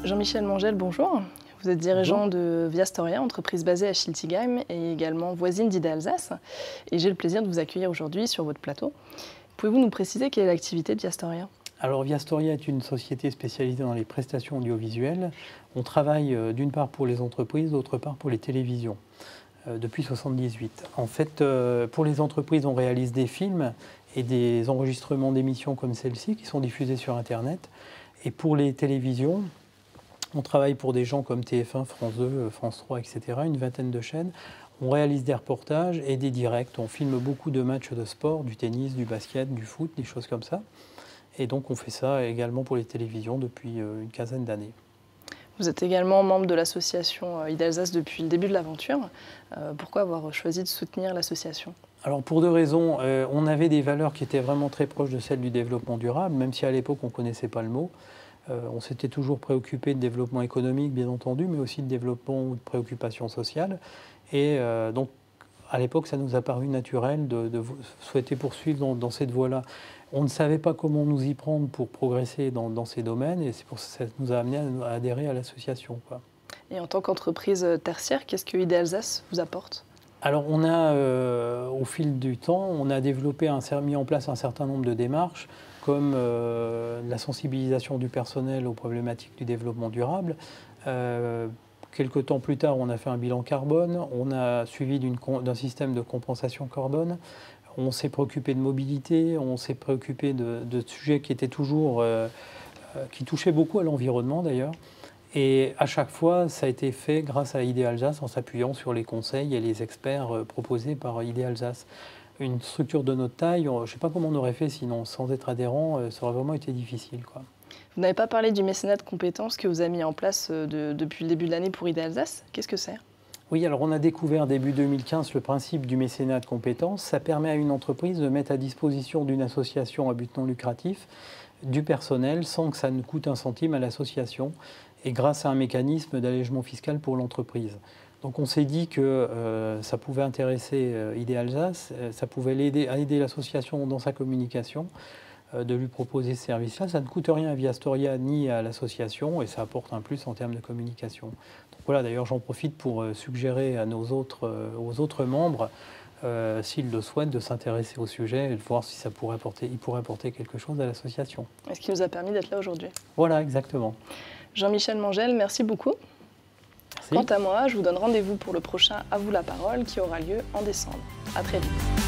Jean-Michel Mangel, bonjour. Vous êtes dirigeant de Viastoria, entreprise basée à Schiltigheim et également voisine d'Idée-Alsace. Et j'ai le plaisir de vous accueillir aujourd'hui sur votre plateau. Pouvez-vous nous préciser quelle est l'activité de Viastoria? Alors Viastoria est une société spécialisée dans les prestations audiovisuelles. On travaille d'une part pour les entreprises, d'autre part pour les télévisions, depuis 1978. En fait, pour les entreprises, on réalise des films et des enregistrements d'émissions comme celle-ci qui sont diffusés sur Internet. Et pour les télévisions, on travaille pour des gens comme TF1, France 2, France 3, etc., une vingtaine de chaînes. On réalise des reportages et des directs. On filme beaucoup de matchs de sport, du tennis, du basket, du foot, des choses comme ça. Et donc on fait ça également pour les télévisions depuis une quinzaine d'années. Vous êtes également membre de l'association Idée-Alsace depuis le début de l'aventure. Pourquoi avoir choisi de soutenir l'association? Alors pour deux raisons. On avait des valeurs qui étaient vraiment très proches de celles du développement durable, même si à l'époque on ne connaissait pas le mot. On s'était toujours préoccupé de développement économique, bien entendu, mais aussi de développement ou de préoccupation sociale. Et donc, à l'époque, ça nous a paru naturel de souhaiter poursuivre dans cette voie-là. On ne savait pas comment nous y prendre pour progresser dans ces domaines, et c'est pour ça que ça nous a amené à adhérer à l'association. Et en tant qu'entreprise tertiaire, qu'est-ce que Idée-Alsace vous apporte? Alors, on a, au fil du temps, on a mis en place un certain nombre de démarches, comme la sensibilisation du personnel aux problématiques du développement durable. Quelques temps plus tard, on a fait un bilan carbone, on a suivi d'un système de compensation carbone, on s'est préoccupé de mobilité, on s'est préoccupé de sujets qui étaient toujours, qui touchaient beaucoup à l'environnement d'ailleurs. Et à chaque fois, ça a été fait grâce à Idée-Alsace en s'appuyant sur les conseils et les experts proposés par Idée-Alsace. Une structure de notre taille, je ne sais pas comment on aurait fait sinon, sans être adhérent, ça aurait vraiment été difficile. Vous n'avez pas parlé du mécénat de compétences que vous avez mis en place depuis le début de l'année pour Idée-Alsace. Qu'est-ce que c'est? Oui, alors on a découvert début 2015 le principe du mécénat de compétences. Ça permet à une entreprise de mettre à disposition d'une association à but non lucratif du personnel sans que ça ne coûte un centime à l'association et grâce à un mécanisme d'allègement fiscal pour l'entreprise. Donc on s'est dit que ça pouvait intéresser Idée-Alsace, ça pouvait aider l'association dans sa communication, de lui proposer ce service-là. Ça ne coûte rien à Viastoria ni à l'association et ça apporte un plus en termes de communication. Donc voilà, d'ailleurs j'en profite pour suggérer à aux autres membres, s'ils le souhaitent, de s'intéresser au sujet et de voir si il pourrait apporter quelque chose à l'association. Et ce qui nous a permis d'être là aujourd'hui. Voilà, exactement. Jean-Michel Mangel, merci beaucoup. Merci. Quant à moi, je vous donne rendez-vous pour le prochain À vous la parole qui aura lieu en décembre. À très vite.